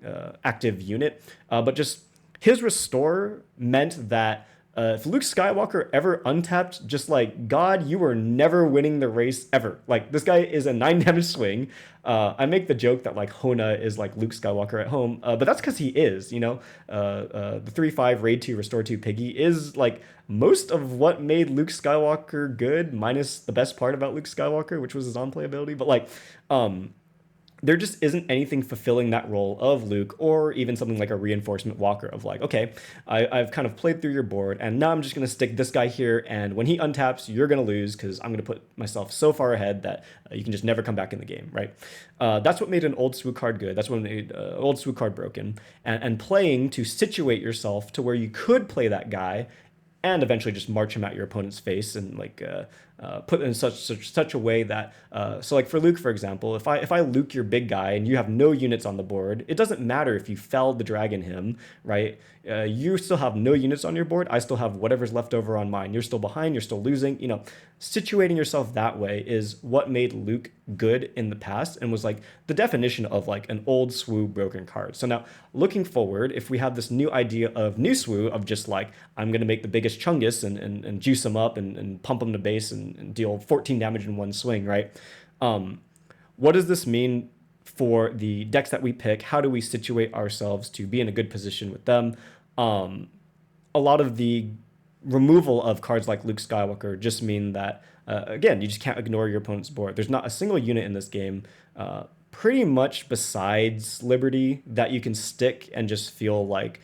active unit, but just his restore meant that if Luke Skywalker ever untapped, just like, God, you were never winning the race ever. Like, this guy is a 9 damage swing. I make the joke that, like, Hona is like Luke Skywalker at home, but that's because he is, the 3/5 Raid 2, Restore 2 Piggy is, like, most of what made Luke Skywalker good, minus the best part about Luke Skywalker, which was his on-play ability. But, like, there just isn't anything fulfilling that role of Luke, or even something like a reinforcement walker of like, okay, I've kind of played through your board, and now I'm just going to stick this guy here, and when he untaps, you're going to lose because I'm going to put myself so far ahead that you can just never come back in the game, right? That's what made an old SWU card good. That's what made old SWU card broken. And playing to situate yourself to where you could play that guy and eventually just march him at your opponent's face and like put it in such a way that so like for Luke, for example, if I Luke your big guy and you have no units on the board, it doesn't matter if you felled the dragon him, right? You still have no units on your board. I still have whatever's left over on mine. You're still behind. You're still losing. You know, situating yourself that way is what made Luke good in the past and was like the definition of like an old SWU broken card. So now looking forward, if we have this new idea of new SWU of just like, I'm going to make the biggest Chungus and juice him up and pump him to base and deal 14 damage in one swing, right? What does this mean for the decks that we pick? How do we situate ourselves to be in a good position with them? A lot of the removal of cards like Luke Skywalker just mean that, again, you just can't ignore your opponent's board. There's not a single unit in this game, pretty much besides Liberty, that you can stick and just feel like,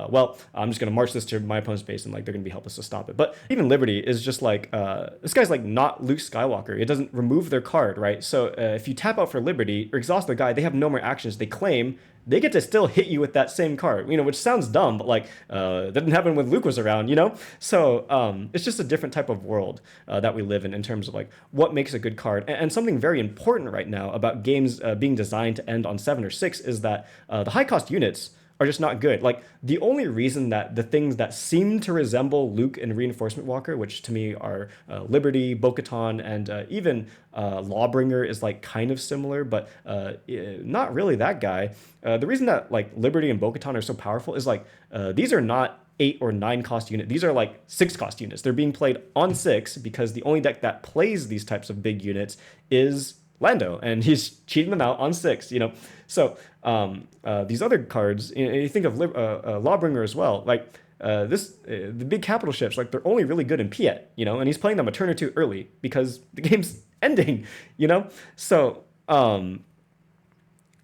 well, I'm just going to march this to my opponent's base and like they're going to be helpless to stop it. But even Liberty is just like, this guy's like not Luke Skywalker. It doesn't remove their card, right? So if you tap out for Liberty or exhaust their guy, they have no more actions. They claim, they get to still hit you with that same card, you know, which sounds dumb, but like that didn't happen when Luke was around, you know? So it's just a different type of world that we live in terms of like what makes a good card. And something very important right now about games being designed to end on 7 or 6 is that the high cost units are just not good. Like the only reason that the things that seem to resemble Luke and Reinforcement Walker, which to me are Liberty, Bo-Katan, and even Lawbringer is like kind of similar, but not really that guy. The reason that like Liberty and Bo-Katan are so powerful is like these are not 8 or 9 cost unit. These are like 6 cost units. They're being played on 6 because the only deck that plays these types of big units is Lando, and he's cheating them out on 6, you know. So these other cards, you think of Lawbringer as well, like the big capital ships, like they're only really good in Piet, you know, and he's playing them a turn or two early because the game's ending, you know. So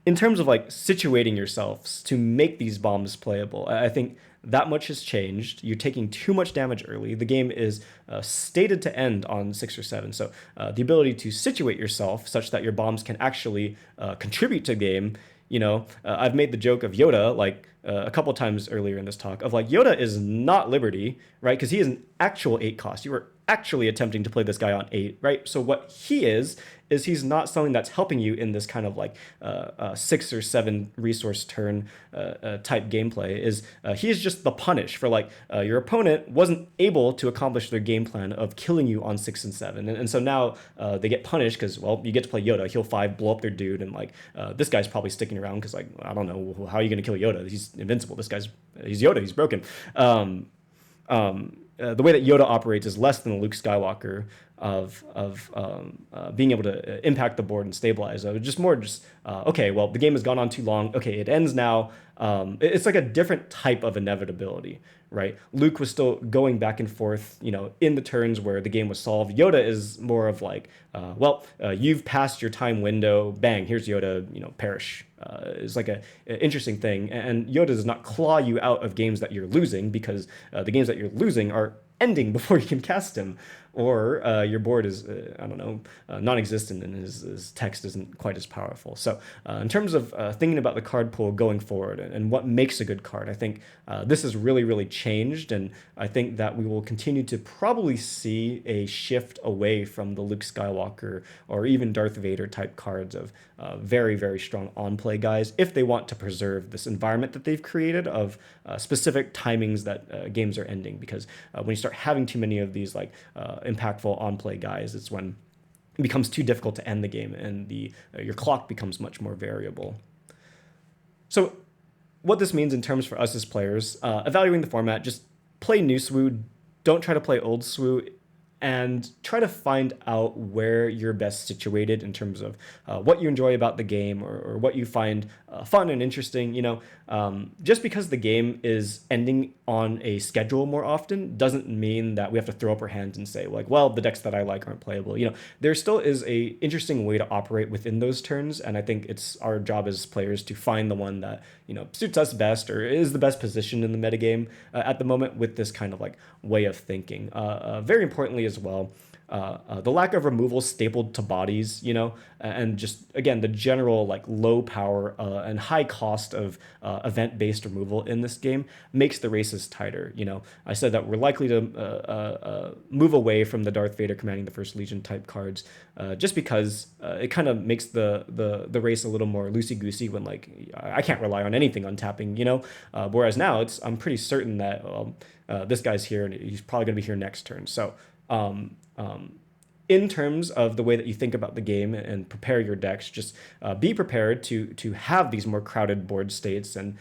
in terms of like situating yourselves to make these bombs playable, I think that much has changed. You're taking too much damage early. The game is stated to end on 6 or 7. So the ability to situate yourself such that your bombs can actually contribute to the game. You know, I've made the joke of Yoda like a couple times earlier in this talk of like Yoda is not Liberty, right? Because he is an actual 8 cost. You were actually attempting to play this guy on 8, right? So what he is he's not something that's helping you in this kind of like 6 or 7 resource turn type gameplay. He is just the punish for like your opponent wasn't able to accomplish their game plan of killing you on 6 and 7, and so now they get punished because, well, you get to play Yoda, heal 5, blow up their dude, and like this guy's probably sticking around because like I don't know, how are you gonna kill Yoda? He's invincible. He's Yoda. He's broken. The way that Yoda operates is less than the Luke Skywalker of being able to impact the board and stabilize. Just more okay, well, the game has gone on too long. Okay, it ends now. It's like a different type of inevitability, right? Luke was still going back and forth, you know, in the turns where the game was solved. Yoda is more of like, you've passed your time window. Bang, here's Yoda, you know, perish. Is like an interesting thing. And Yoda does not claw you out of games that you're losing because the games that you're losing are ending before you can cast him. Or your board is, I don't know, non-existent and his text isn't quite as powerful. So in terms of thinking about the card pool going forward and what makes a good card, I think this has really, really changed. And I think that we will continue to probably see a shift away from the Luke Skywalker or even Darth Vader type cards of very, very strong on-play guys if they want to preserve this environment that they've created of specific timings that games are ending. Because when you start having too many of these like impactful on-play guys, it's when it becomes too difficult to end the game and your clock becomes much more variable. So what this means in terms for us as players, evaluating the format, just play new SWU, don't try to play old SWU, and try to find out where you're best situated in terms of what you enjoy about the game or what you find fun and interesting. You know, just because the game is ending on a schedule more often doesn't mean that we have to throw up our hands and say like, well, the decks that I like aren't playable. There still is a interesting way to operate within those turns, and I think it's our job as players to find the one that suits us best or is the best position in the metagame at the moment with this kind of like way of thinking. Very importantly as well, the lack of removal stapled to bodies, and just again the general like low power and high cost of event-based removal in this game makes the races tighter. I said that we're likely to move away from the Darth Vader commanding the First Legion type cards, just because it kind of makes the race a little more loosey-goosey when like I can't rely on anything untapping, whereas now I'm pretty certain that this guy's here and he's probably going to be here next turn. So in terms of the way that you think about the game and prepare your decks, just be prepared to have these more crowded board states and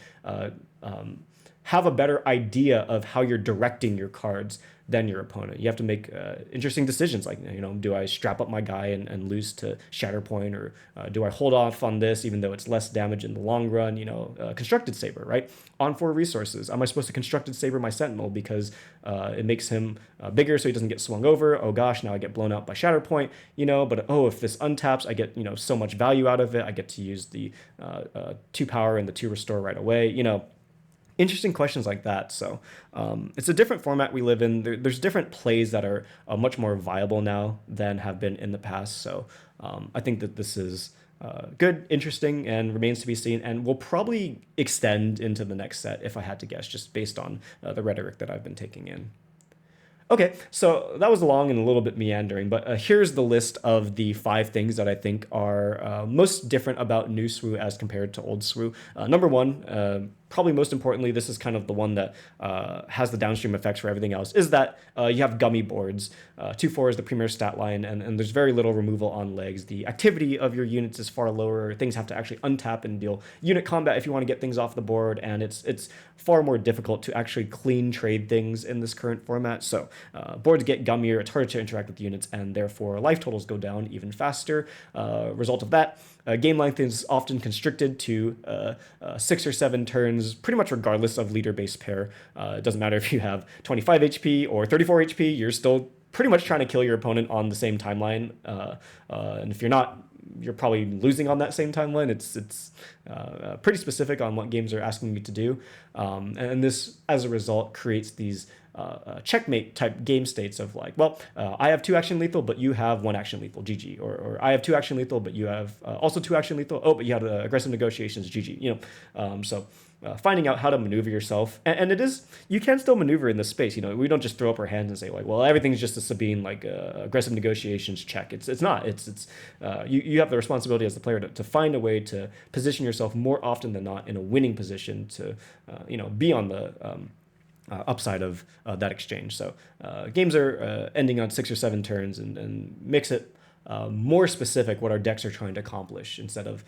have a better idea of how you're directing your cards than your opponent. You have to make interesting decisions like, do I strap up my guy and lose to Shatterpoint, or do I hold off on this even though it's less damage in the long run? Constructed Saber, right? On 4 resources. Am I supposed to Constructed Saber my Sentinel because it makes him bigger so he doesn't get swung over? Oh gosh, now I get blown out by Shatterpoint, but if this untaps, I get, so much value out of it. I get to use the 2 power and the 2 restore right away, interesting questions like that. So it's a different format we live in. There's different plays that are much more viable now than have been in the past. So I think that this is good, interesting, and remains to be seen, and will probably extend into the next set if I had to guess, just based on the rhetoric that I've been taking in. Okay, so that was long and a little bit meandering, but here's the list of the 5 things that I think are most different about new SWU as compared to old SWU. Number 1, probably most importantly, this is kind of the one that has the downstream effects for everything else, is that you have gummy boards. 2/4 is the premier stat line, and there's very little removal on legs. The activity of your units is far lower. Things have to actually untap and deal unit combat if you want to get things off the board, and it's far more difficult to actually clean trade things in this current format. So boards get gummier, it's harder to interact with units, and therefore life totals go down even faster. Result of that, game length is often constricted to 6 or 7 turns, pretty much regardless of leader-based pair. It doesn't matter if you have 25 HP or 34 HP, you're still pretty much trying to kill your opponent on the same timeline. And if you're not, you're probably losing on that same timeline. It's pretty specific on what games are asking you to do. And this, as a result, creates these checkmate type game states of like, well, I have 2 action lethal, but you have 1 action lethal, GG. Or I have 2 action lethal, but you have also 2 action lethal. Oh, but you have aggressive negotiations, GG. So finding out how to maneuver yourself, and it is, you can still maneuver in this space. We don't just throw up our hands and say like, well, everything's just a Sabine, like aggressive negotiations check. It's not. You have the responsibility as the player to find a way to position yourself more often than not in a winning position to be on the upside of that exchange. So games are ending on 6 or 7 turns, and makes it more specific what our decks are trying to accomplish, instead of,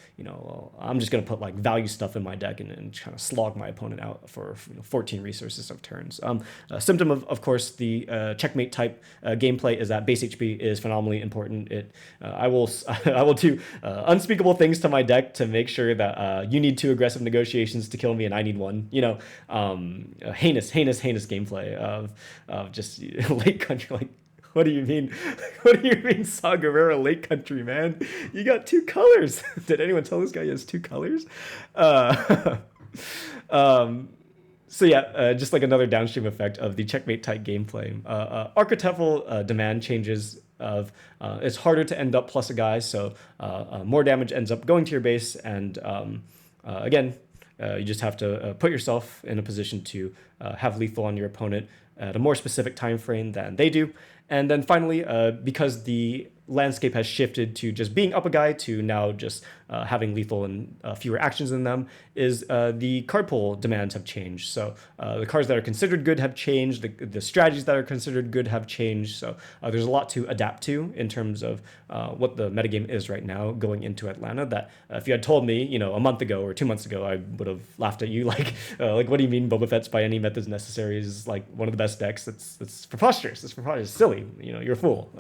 I'm just going to put like value stuff in my deck and kind of slog my opponent out for 14 resources of turns. A symptom of course, the checkmate type gameplay is that base HP is phenomenally important. I will do unspeakable things to my deck to make sure that you need 2 aggressive negotiations to kill me and I need 1. Heinous gameplay of just late country, like, what do you mean? What do you mean, Saw Gerrera Lake Country, man? You got 2 colors. Did anyone tell this guy he has 2 colors? So yeah, just like another downstream effect of the checkmate type gameplay. Archetypal demand changes of it's harder to end up plus a guy, so more damage ends up going to your base, and again, you just have to put yourself in a position to have lethal on your opponent at a more specific time frame than they do. And then finally, because the landscape has shifted to just being up a guy to now just having lethal and fewer actions in them, is the card pool demands have changed. So the cards that are considered good have changed, the strategies that are considered good have changed. So there's a lot to adapt to in terms of what the metagame is right now going into Atlanta, that if you had told me, a month ago or 2 months ago, I would have laughed at you like, what do you mean Boba Fett's by any methods necessary is like one of the best decks? It's preposterous. It's preposterous. It's silly. You're a fool.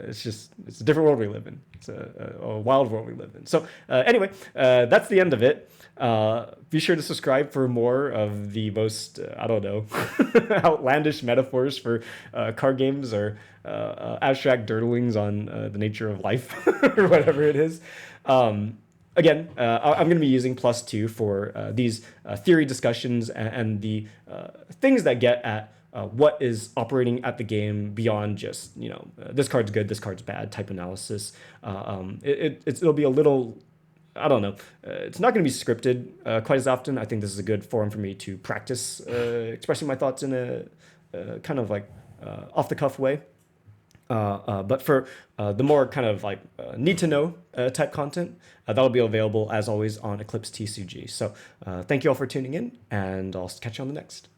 It's a different world we live in. It's a wild world we live live in. So anyway, that's the end of it. Be sure to subscribe for more of the most, I don't know, outlandish metaphors for card games or abstract dirtlings on the nature of life or whatever it is. Again, I'm going to be using +2 for these theory discussions and the things that get at what is operating at the game beyond just, this card's good, this card's bad type analysis. It'll be a little, I don't know, it's not going to be scripted quite as often. I think this is a good forum for me to practice expressing my thoughts in a kind of like off-the-cuff way. But for the more kind of like need to know type content, that'll be available as always on Eclipse TCG. So thank you all for tuning in, and I'll catch you on the next.